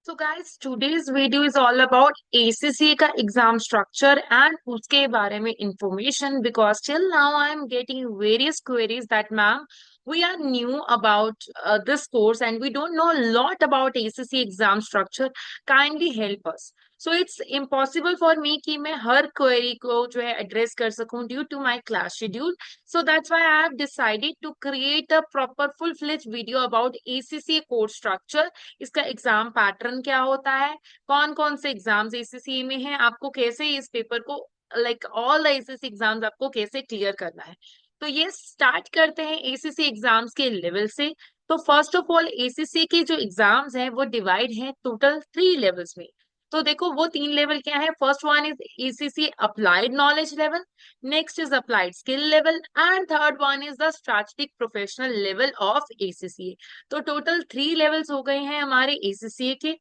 So guys, today's video is all about ACCA का exam structure and उसके बारे में information because till now I am getting various queries that ma'am we are new about this course and we don't know a lot about ACCA exam structure. Kindly help us. So it's impossible for me कि मैं हर query को जो है address कर सकूं due to my class schedule. So that's why I have decided to create a proper full-fledged video about ACCA course structure. इसका exam pattern क्या होता है, कौन कौन से एग्जाम्स एसीसी में हैं, आपको कैसे इस पेपर को like all the ACC exams आपको कैसे क्लियर करना है। तो ये स्टार्ट करते हैं एसीसी एग्जाम्स के लेवल से। तो फर्स्ट ऑफ ऑल एसीसी के जो एग्जाम्स हैं वो डिवाइड हैं टोटल 3 लेवल्स में। तो देखो वो 3 लेवल क्या है, first one is ACC applied knowledge level, next is applied skill level and third one is the strategic professional level of ACC. तो टोटल 3 लेवल्स हो गए हैं हमारे एसीसीए के।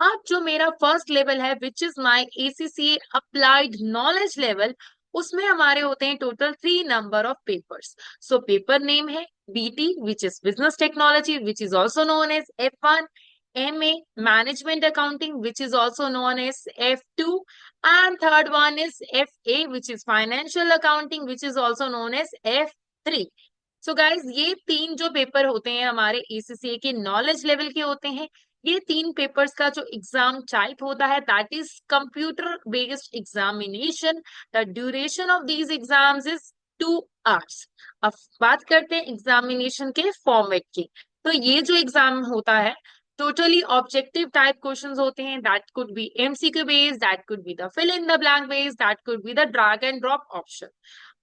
अब जो मेरा फर्स्ट लेवल है which is my ACCA applied knowledge level, उसमें हमारे होते हैं total 3 number of papers. So paper name है BT which is business technology which is also known as F1, MA management accounting which is also known as F2 and third one is FA which is financial accounting which is also known as F3। So guys ये 3 जो paper होते हैं हमारे ACCA के knowledge level के होते हैं। ये 3 पेपर्स का जो एग्जाम टाइप होता है that is computer based examination. The duration of these exams is 2 hours. अब बात करते हैं एग्जामिनेशन के फॉर्मेट की। तो ये जो एग्जाम होता है टोटली ऑब्जेक्टिव टाइप क्वेश्चंस होते हैं, that could be MCQ based, that could be the fill in the blank based, that could be the drag and drop option.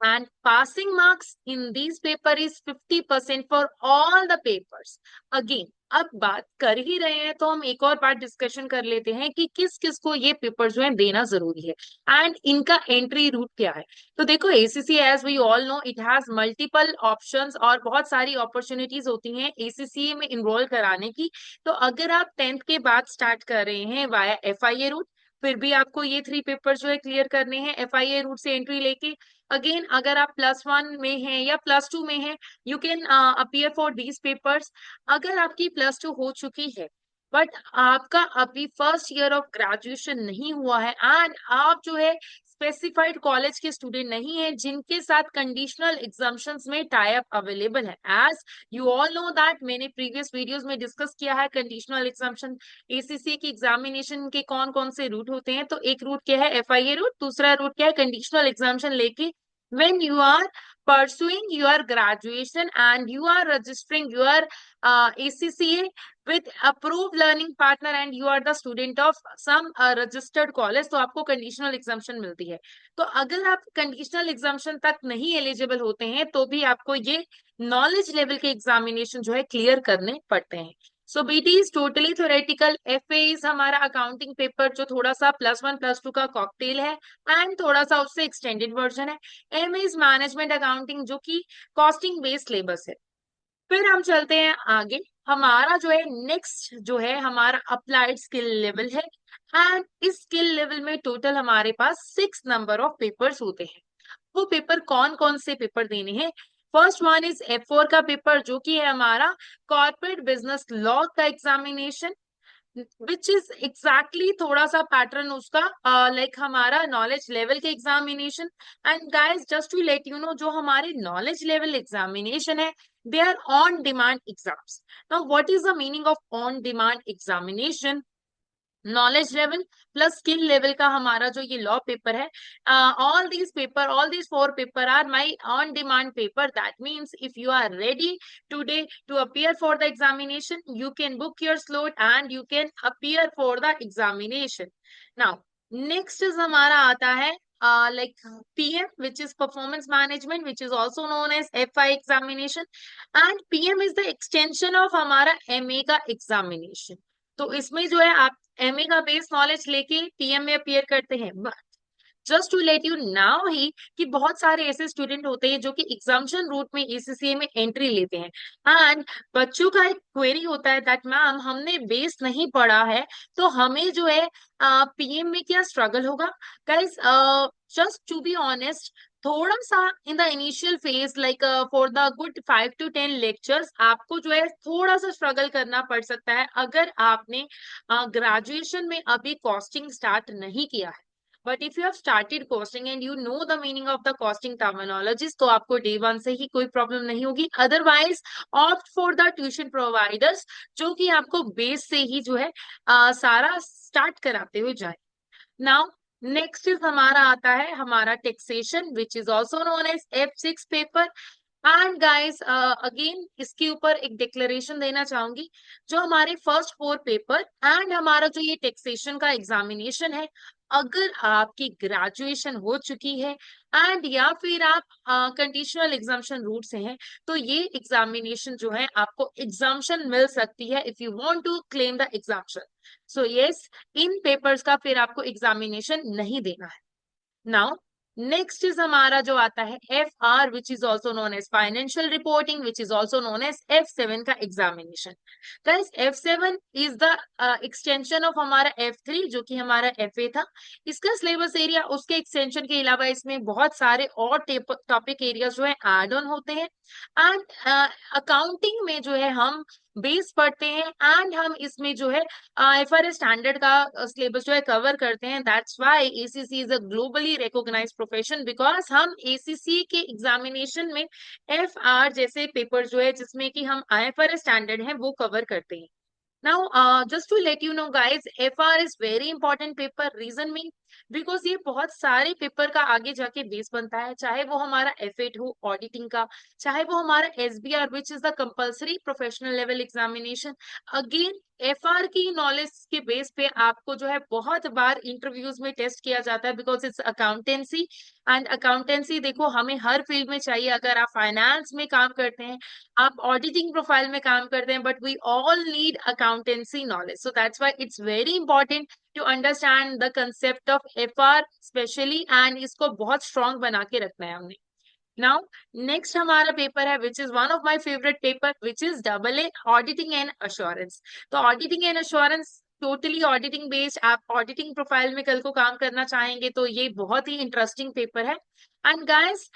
And passing marks in these paper is 50% for all the papers. Again, अब बात कर ही रहे हैं तो हम एक और बात डिस्कशन कर लेते हैं कि किस किस को ये पेपर जो है देना जरूरी है एंड इनका एंट्री रूट क्या है। तो देखो ACC as we all know it has multiple options और बहुत सारी अपॉर्चुनिटीज होती हैं एसीसी में इनरोल कराने की। तो अगर आप 10th के बाद स्टार्ट कर रहे हैं वाया एफआईए रूट, फिर भी आपको ये 3 पेपर जो है क्लियर करने हैं एफआईए रूट से एंट्री लेके। अगेन अगर आप +1 में हैं या +2 में हैं, you can appear for these papers. अगर आपकी +2 हो चुकी है बट आपका अभी फर्स्ट ईयर ऑफ ग्रेजुएशन नहीं हुआ है एंड आप जो है स्पेसिफाइड कॉलेज के स्टूडेंट नहीं है जिनके साथ कंडीशनल एग्जाम्शंस में टाई अप अवेलेबल है, as you all know that मैंने प्रीवियस वीडियोस में डिस्कस किया है कंडीशनल एग्जाम्शन एसीसी की एग्जामिनेशन के कौन कौन से रूट होते हैं। तो एक रूट क्या है एफआईए रूट, दूसरा रूट क्या है कंडीशनल एग्जामिनेशन लेके when you are pursuing your graduation and you are registering your ACCA with approved learning partner and you are the student of some registered college, तो आपको conditional exemption मिलती है। तो अगर आप कंडीशनल एग्जाम्शन तक नहीं एलिजिबल होते हैं तो भी आपको ये नॉलेज लेवल के एग्जामिनेशन जो है क्लियर करने पड़ते हैं। So BT is totally theoretical, FA is हमारा अकाउंटिंग पेपर जो थोड़ा सा +1 +2 का कॉकटेल है एंड थोड़ा सा उससे एक्सटेंडेड वर्जन है। एम इज मैनेजमेंट अकाउंटिंग जो कि कॉस्टिंग बेस्ड सिलेबस है। फिर हम चलते हैं आगे, हमारा जो है नेक्स्ट जो है हमारा अप्लाइड स्किल लेवल है एंड इस स्किल लेवल में टोटल हमारे पास 6 नंबर ऑफ पेपर्स होते हैं। वो पेपर कौन कौन से पेपर देने हैं, फर्स्ट वन इज F4 का पेपर जो कि है हमारा कॉर्पोरेट बिजनेस लॉ का एग्जामिनेशन विच इज एग्जैक्टली थोड़ा सा पैटर्न उसका लाइक हमारा नॉलेज लेवल के examination. And guys just to let you know जो हमारे नॉलेज लेवल एग्जामिनेशन है they are on demand exams. Now what is the meaning of on demand examination, knowledge level plus skill level का हमारा जो ये law paper है, all these 4 paper are my on demand paper. That means if you are ready today to appear for the examination you can book your slot and you can appear for the examination. Now next is हमारा आता है like PM which is performance management which is also known as FI examination and PM is the extension of हमारा MA का examination। तो इसमें जो है आप एमए का बेस नॉलेज लेके पीएम में अपियर करते हैं। Just to let you know ही कि बहुत सारे ऐसे स्टूडेंट होते हैं जो कि एग्जामिनेशन रूट में एसीसीए में एंट्री लेते हैं, एंड बच्चों का एक क्वेरी होता है दैट मैम हमने बेस नहीं पढ़ा है तो हमें जो है पीएम में क्या स्ट्रगल होगा। Guys, just to be honest, थोड़ा सा in the initial phase like for the good 5 to 10 lectures आपको जो है थोड़ा सा स्ट्रगल करना पड़ सकता है अगर आपने ग्रेजुएशन में अभी कॉस्टिंग स्टार्ट नहीं किया है। But if you have started costing and you know the meaning of the costing terminologies तो आपको डे वन से ही कोई प्रॉब्लम नहीं होगी। Otherwise opt for the tuition providers जो कि आपको बेस से ही जो है सारा स्टार्ट कराते हुए जाए। नाउ नेक्स्ट इज हमारा आता है हमारा taxation which is also known as F6 paper. And guys, again इसके ऊपर एक डिक्लेरेशन देना चाहूंगी, जो हमारे फर्स्ट 4 पेपर एंड हमारा जो ये टैक्सेशन का एग्जामिनेशन है, अगर आपकी ग्रेजुएशन हो चुकी है एंड या फिर आप कंडीशनल एग्जामिनेशन रूट से हैं तो ये एग्जामिनेशन जो है आपको एग्जामिनेशन मिल सकती है if you want to claim the examination. So yes, इन पेपर्स का फिर आपको एग्जामिनेशन नहीं देना है। नाउ नेक्स्ट इज हमारा जो आता है FR which is also known as financial reporting which is also known as F7 का examination. Guys, F7 is the extension of हमारा F3 जो कि हमारा FA था। इसका सिलेबस एरिया उसके एक्सटेंशन के अलावा इसमें बहुत सारे और टॉपिक एरिया जो है एड ऑन होते हैं। एंड अकाउंटिंग में जो है हम बेस पढ़ते हैं एंड हम इसमें जो है FRS स्टैंडर्ड का सिलेबस जो है कवर करते हैं। That's why ACC is a globally recognised profession because हम एसीसी के एग्जामिनेशन में FR जैसे पेपर जो है जिसमें कि हम IFRS स्टैंडर्ड है वो कवर करते हैं। Now, just to let you know, guys, FR is very important paper. Reason में बिकॉज ये बहुत सारे पेपर का आगे जाके बेस बनता है, चाहे वो हमारा F8 हो ऑडिटिंग का, चाहे वो हमारा SBR which is the compulsory professional level examination. Again FR की नॉलेज के बेस पे आपको जो है बहुत बार इंटरव्यूज में टेस्ट किया जाता है because it's accountancy. And accountancy देखो हमें हर फील्ड में चाहिए, अगर आप फाइनेंस में काम करते हैं, आप ऑडिटिंग प्रोफाइल में काम करते हैं, but we all need accountancy knowledge. So that's why it's very important to understand the concept of FR specially, and इसको बहुत स्ट्रॉन्ग बना के रखना है हमने। नाउ नेक्स्ट हमारा पेपर है which is one of my favourite paper which is AA auditing and assurance. तो auditing and assurance totally auditing based, आप ऑडिटिंग प्रोफाइल में कल को काम करना चाहेंगे तो ये बहुत ही इंटरेस्टिंग पेपर है। एंड गाइस,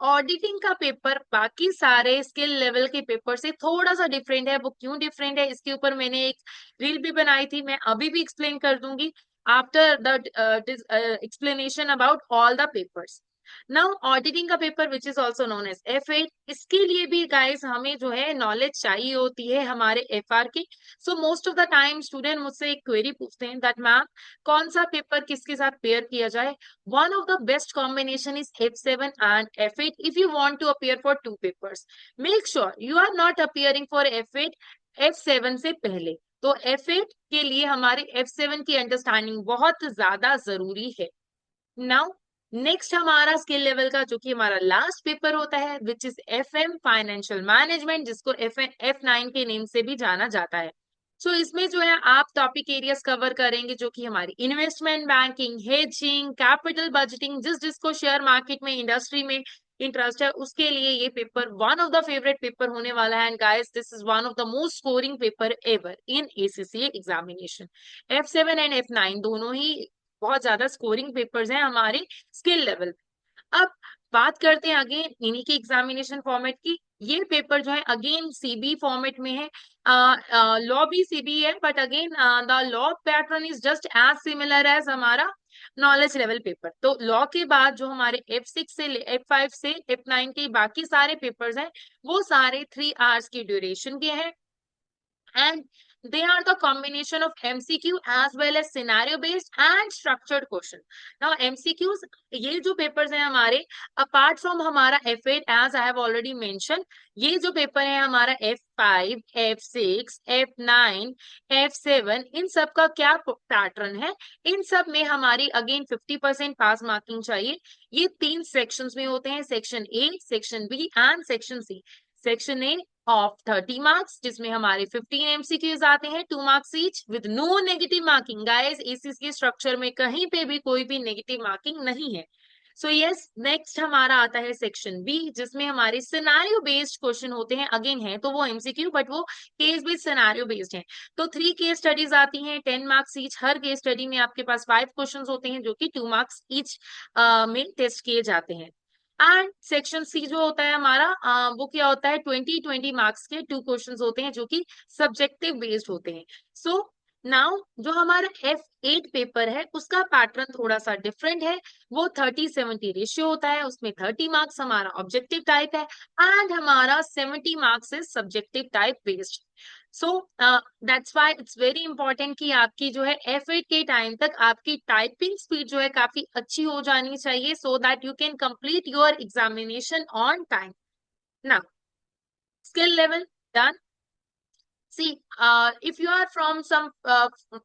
ऑडिटिंग का पेपर बाकी सारे स्किल लेवल के पेपर से थोड़ा सा डिफरेंट है। वो क्यों डिफरेंट है इसके ऊपर मैंने एक रील भी बनाई थी, मैं अभी भी एक्सप्लेन कर दूंगी after the explanation about all the papers. Now auditing का paper which is also known as F8, इसके लिए भी गाइस हमें जो है नॉलेज चाहिए होती है हमारे FR की। So most of the time student मुझसे एक क्वेरी पूछते हैं दैट मैम कौन सा पेपर किसके साथ पेयर किया जाए। One of the best combination is F7 and F8 if you want to appear for 2 papers. Make sure you are not appearing for F8 F7 से पहले। तो F8 के लिए हमारे F7 की अंडरस्टैंडिंग बहुत ज्यादा जरूरी है। नाउ नेक्स्ट हमारा स्किल लेवल का जो कि हमारा लास्ट पेपर होता है which is FM financial management, जिसको F9 के नेम से भी जाना जाता है। सो इसमें जो है आप टॉपिक एरियाज कवर करेंगे जो कि हमारी investment banking, hedging, capital budgeting, जिसको शेयर मार्केट में इंडस्ट्री में इंटरेस्ट है उसके लिए ये paper one of the favourite paper होने वाला है। And guys, this is one of the most scoring paper ever in ACCA examination. F7 and F9 दोनों ही बहुत ज्यादा स्कोरिंग पेपर्स हैं हमारे स्किल लेवल। अब बात करते हैं अगेन इन्हीं की एग्जामिनेशन फॉर्मेट की। ये पेपर जो है अगेन CB फॉर्मेट में है, लॉ भी CB है, but again the law pattern is just as similar as हमारा नॉलेज लेवल पेपर। तो लॉ के बाद जो हमारे F6 से F5 से F9 के बाकी सारे पेपर्स हैं वो सारे 3 आवर्स की ड्यूरेशन के हैं, and they are the combination of MCQ as well as scenario based and structured question. Now MCQs ये जो पेपर्स हैं हमारे apart from हमारा F8 as I have already mentioned, ये जो पेपर है हमारा F5, F6, F9, F7, इन सब का क्या पैटर्न है, इन सब में हमारी अगेन 50% पास मार्किंग चाहिए। ये 3 सेक्शंस में होते हैं, section A, section B and section C। Section A of 30 marks, जिसमें हमारे 15 एमसीक्यूज आते हैं, 2 marks each, with no negative marking. Guys, ACC structure में कहीं पे भी कोई भी नेगेटिव मार्किंग नहीं है। सो यस, नेक्स्ट हमारा आता है सेक्शन बी, जिसमें हमारे सिनारियो बेस्ड क्वेश्चन होते हैं। अगेन है तो वो एमसीक्यू, बट वो केस बेस्ड सिनारियो बेस्ड है। तो 3 केस स्टडीज आती हैं, 10 मार्क्स ईच। हर केस स्टडी में आपके पास 5 क्वेश्चन होते हैं, जो कि 2 मार्क्स ईच में टेस्ट किए जाते हैं। एंड सेक्शन सी जो होता है हमारा, वो क्या होता है, 20 मार्क्स के 2 क्वेश्चंस होते हैं, जो कि सब्जेक्टिव बेस्ड होते हैं। सो नाउ जो हमारा F8 पेपर है, उसका पैटर्न थोड़ा सा डिफरेंट है। वो 30-70 रेशियो होता है, उसमें 30 मार्क्स हमारा ऑब्जेक्टिव टाइप है एंड हमारा 70 marks is subjective type based. So that's why it's very important कि आपकी जो है F8 के टाइम तक आपकी टाइपिंग स्पीड जो है काफी अच्छी हो जानी चाहिए, सो that you can complete your examination on time. Now skill level done. See, if you are from some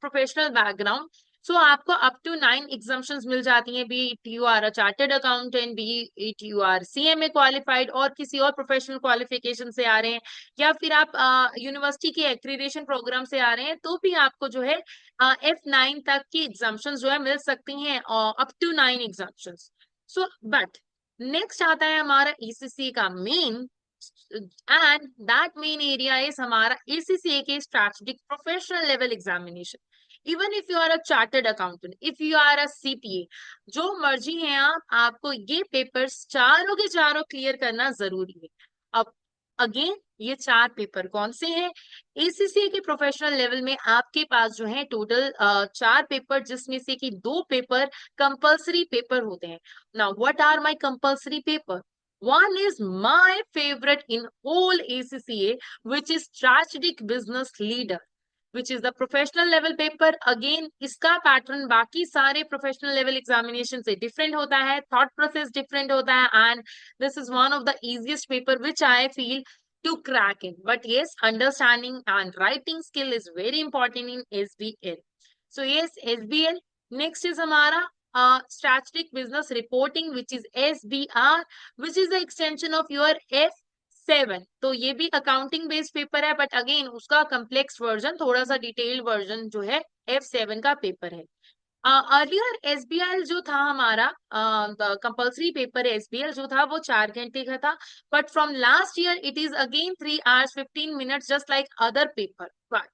professional background, so आपको up to 9 exemptions मिल जाती हैं, be it you are a chartered accountant, be it you are CMA qualified और किसी और professional qualification से आ रहे हैं, या फिर आप यूनिवर्सिटी के एक्रीडेशन प्रोग्राम से आ रहे हैं, तो भी आपको जो है F9 तक की exemptions जो है मिल सकती हैं, up to 9 exemptions. So, but next आता है हमारा ECCA का main, and that main area is हमारा ACCA के strategic professional level examination. Even if you are a chartered accountant, if you are a CPA, जो मर्जी है आप, आपको ये पेपर्स चारों के चारों क्लियर करना जरूरी है। अब अगेन ये 4 पेपर कौन से हैं? ACCA के प्रोफेशनल लेवल में आपके पास जो है टोटल 4 पेपर, जिसमें से कि 2 पेपर कंपल्सरी पेपर होते हैं। Now what are my compulsory paper? One is my favorite in whole ACCA, which is Strategic Business Leader, which is the professional level paper. Again, इसका पैटर्न बाकी सारे professional level examination से different होता है, thought process different होता है, and this is one of the easiest paper which I feel to crack in. But yes, understanding and writing skill is very important in SBL. So yes, SBL. Next is हमारा strategic business reporting, which is SBR, which is the extension of your F7. तो ये भी accounting based paper है, but again उसका complex version, थोड़ा सा detailed version जो है F7 का पेपर है। अर्लियर एसबीआई जो था हमारा, कंपल्सरी पेपर एसबीआई जो था वो 4 घंटे का था, but from last year it is again 3 hours 15 minutes, just like other paper. But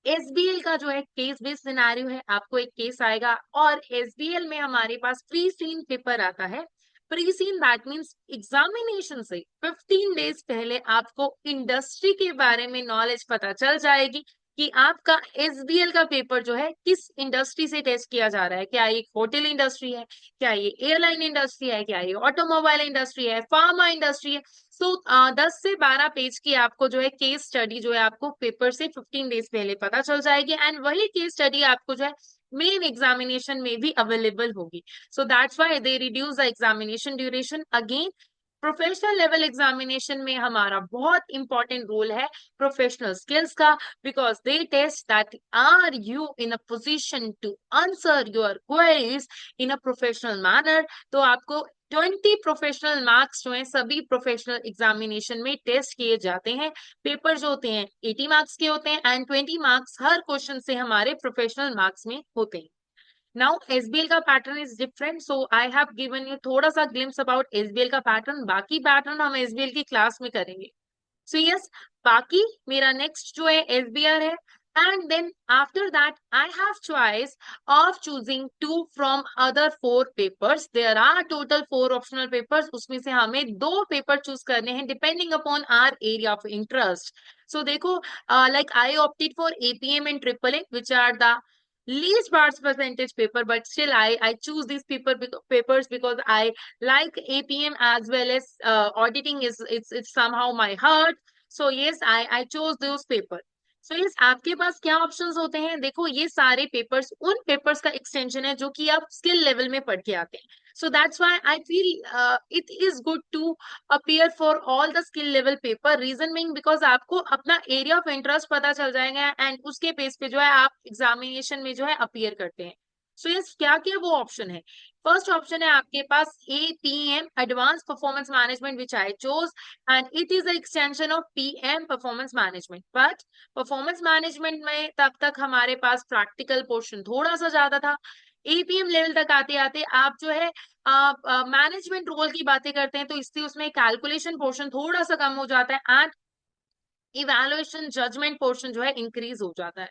SBL का जो है केस बेस्ड सिनेरियो है, आपको एक केस आएगा, और एसबीएल में हमारे पास प्री सीन पेपर आता है। Pre seen that means examination से 15 डेज पहले आपको इंडस्ट्री के बारे में नॉलेज पता चल जाएगी कि आपका एसबीएल का पेपर जो है किस इंडस्ट्री से टेस्ट किया जा रहा है। क्या ये होटल इंडस्ट्री है, क्या ये एयरलाइन इंडस्ट्री है, क्या ये ऑटोमोबाइल इंडस्ट्री है, फार्मा इंडस्ट्री है। सो 10 से 12 पेज की आपको जो है केस स्टडी जो है आपको पेपर से 15 डेज पहले पता चल जाएगी, एंड वही केस स्टडी आपको जो है मेन एग्जामिनेशन में भी अवेलेबल होगी। So that's why they reduce the examination duration. Again professional level examination में हमारा बहुत इंपॉर्टेंट रोल है प्रोफेशनल स्किल्स का, because they test that are you in a position to answer your queries in a professional manner. तो आपको 20 professional marks जो है सभी प्रोफेशनल एग्जामिनेशन में टेस्ट किए जाते हैं। पेपर जो होते हैं 80 मार्क्स के होते हैं, एंड 20 मार्क्स हर क्वेश्चन से हमारे प्रोफेशनल मार्क्स में होते हैं। नाउ एसबीएल का pattern is different, so I have given you थोड़ा सा ग्लिम्स अबाउट एसबीएल का पैटर्न। बाकी पैटर्न हम एसबीएल की क्लास में करेंगे। सो यस, बाकी मेरा नेक्स्ट जो है एसबीआर है, and then after that I have choice of choosing 2 from other 4 papers. There are total 4 optional papers, उसमें से हमें 2 पेपर चूज करने हैं depending upon our area of interest. So देखो, like I opted for APM and AAA, which are the least parts percentage paper, but still I choose these papers because I like APM as well as auditing is it's somehow my heart. So yes, I chose those paper. So yes, आपके पास क्या options होते हैं? देखो, ये सारे papers उन papers का extension है जो कि आप स्किल लेवल में पढ़ के आते हैं। So that's why I feel it is good to appear for all the skill level paper. Reason meaning because आपको अपना एरिया ऑफ इंटरेस्ट पता चल जाएगा, एंड उसके बेस पे जो है आप एग्जामिनेशन में जो है अपीयर करते हैं। सो यस, क्या क्या वो ऑप्शन है? फर्स्ट ऑप्शन है आपके पास APM, advance performance management, which I chose, and it is the extension of PM, performance management. But performance management में तब तक हमारे पास प्रैक्टिकल पोर्शन थोड़ा सा ज्यादा था। APM लेवल तक आते आते आप जो है मैनेजमेंट रोल की बातें करते हैं, तो इसलिए उसमें कैलकुलेशन पोर्शन थोड़ा सा कम हो जाता है, एंड इवेल्युएशन जजमेंट पोर्शन जो है इंक्रीज हो जाता है।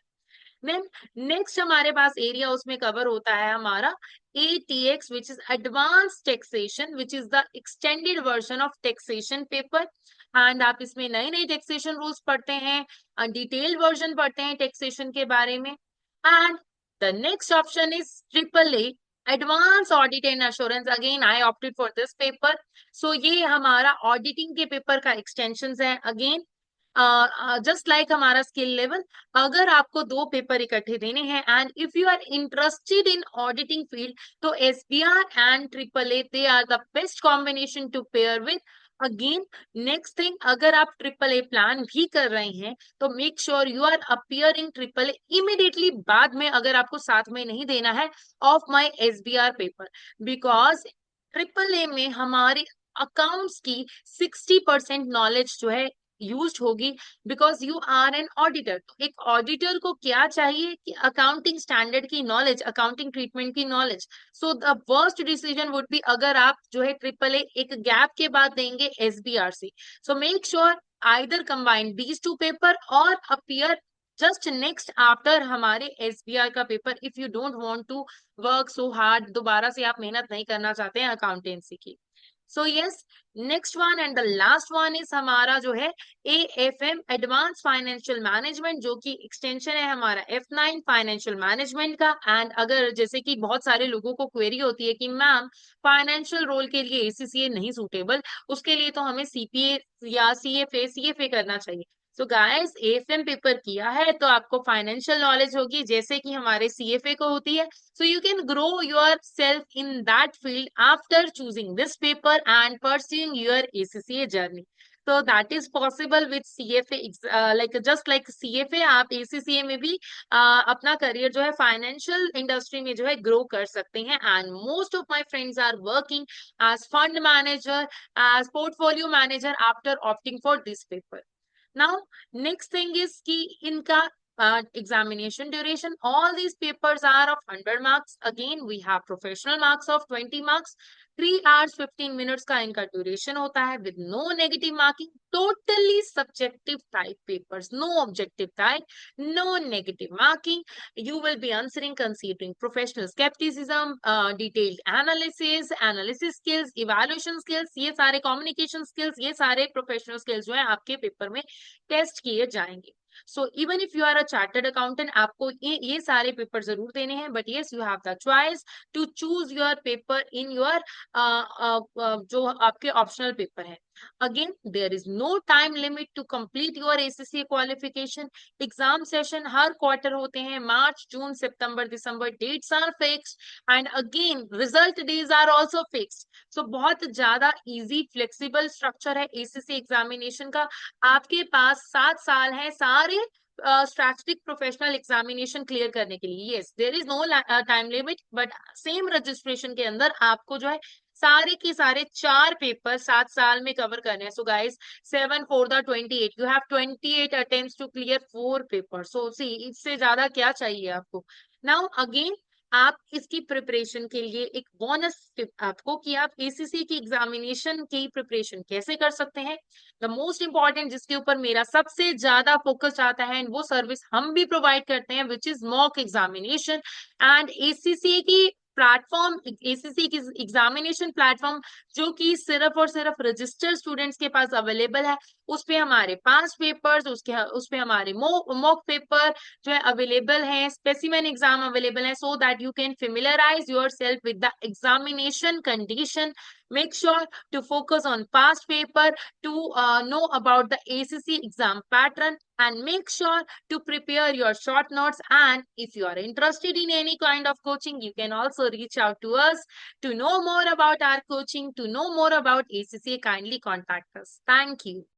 देन नेक्स्ट हमारे पास एरिया उसमें कवर होता है हमारा ATX, which is advance taxation, which is the extended version of taxation paper. And आप इसमें नए नए टैक्सेशन रूल्स पढ़ते हैं, डिटेल्ड वर्जन पढ़ते हैं टैक्सेशन के बारे में। And the next option is AAA, advance audit and assurance. Again I opted for this paper. So ये हमारा ऑडिटिंग के पेपर का एक्सटेंशन है। अगेन जस्ट लाइक हमारा स्किल लेवल, अगर आपको दो पेपर इकट्ठे देने हैं and if you are interested in auditing field, तो SBR and AAA they are the best combination to pair with. Again next thing, अगर आप AAA प्लान भी कर रहे हैं तो make sure you are appearing AAA immediately बाद में, अगर आपको साथ में नहीं देना है of my SBR paper, because AAA में हमारी अकाउंट्स की 60% नॉलेज जो है यूज होगी, because you are an auditor. तो एक ऑडिटर को क्या चाहिए कि अकाउंटिंग स्टैंडर्ड की नॉलेज, अकाउंटिंग ट्रीटमेंट की knowledge. So the worst decision would be अगर आप जो है AAA एक गैप के बाद देंगे SBR से। So make sure either combine these two paper और अपीयर जस्ट नेक्स्ट आफ्टर हमारे SBR का paper, if you don't want to work so hard, दोबारा से आप मेहनत नहीं करना चाहते हैं अकाउंटेंसी की। So yes, next one and the last one is हमारा जो है AFM, एडवांस फाइनेंशियल मैनेजमेंट, जो कि एक्सटेंशन है हमारा F9 फाइनेंशियल मैनेजमेंट का। एंड अगर जैसे कि बहुत सारे लोगों को क्वेरी होती है कि मैम फाइनेंशियल रोल के लिए ACCA नहीं सूटेबल, उसके लिए तो हमें CPA या CFA करना चाहिए। सो गाइस, AFM पेपर किया है तो आपको फाइनेंशियल नॉलेज होगी जैसे कि हमारे CFA को होती है। So you can grow yourself in that field after choosing this paper and pursuing your ACCA journey. So that is possible with CFA, like just like CFA, आप ACCA में भी अपना करियर जो है फाइनेंशियल इंडस्ट्री में जो है grow कर सकते हैं। And most of my friends are working as fund manager, as portfolio manager after opting for this paper. Now, next thing is कि इनका examination duration. All these papers are of 100 marks. Again, we have professional marks of 20 marks. 3 hours 15 minutes का इनका duration होता है with no negative marking. Totally subjective type papers. No objective type. No negative marking. You will be answering considering professional skepticism, detailed analysis, analysis skills, evaluation skills, ये सारे communication skills, ये सारे professional skills जो है आपके paper में test किए जाएंगे। So even if you are a chartered accountant, आपको ये सारे पेपर जरूर देने हैं, but yes you have the choice to choose your paper in your जो आपके ऑप्शनल पेपर है। Again there is no time limit to complete your ACCA qualification. Exam session हर क्वार्टर होते हैं, मार्च, जून, सितंबर, दिसंबर, dates are fixed and again result days are also fixed. So बहुत ज्यादा इजी फ्लेक्सिबल स्ट्रक्चर है ACCA examination का। आपके पास 7 साल है सारे स्ट्रैटेजिक प्रोफेशनल एग्जामिनेशन क्लियर करने के लिए। Yes, there is no time limit, but same registration के अंदर आपको जो है सारे के सारे 4 पेपर 7 साल में कवर करने हैं। So guys, 7 4 the 28, you have 28 attempts to clear 4 paper. So see, इससे ज्यादा क्या चाहिए आपको। नाउ अगेन, आप इसकी प्रिपरेशन के लिए एक बोनस टिप आपको कि आप ACCA की एग्जामिनेशन की प्रिपरेशन कैसे कर सकते हैं। द मोस्ट इंपॉर्टेंट, जिसके ऊपर मेरा सबसे ज्यादा फोकस आता है, एंड वो सर्विस हम भी प्रोवाइड करते हैं, which is mock examination. And ACCA की प्लेटफॉर्म, ACCA की एग्जामिनेशन प्लेटफॉर्म जो कि सिर्फ और सिर्फ रजिस्टर्ड स्टूडेंट्स के पास अवेलेबल है, उस पे हमारे 5 पेपर्स, उस पे हमारे मॉक पेपर जो है अवेलेबल है, स्पेसिमेन एग्जाम अवेलेबल है, so that you can familiarise yourself with the examination condition. Make sure to focus on past paper to know about the ACCA exam pattern, and make sure to prepare your short notes. And if you are interested in any kind of coaching, you can also reach out to us to know more about our coaching, to know more about ACCA. Kindly contact us. Thank you.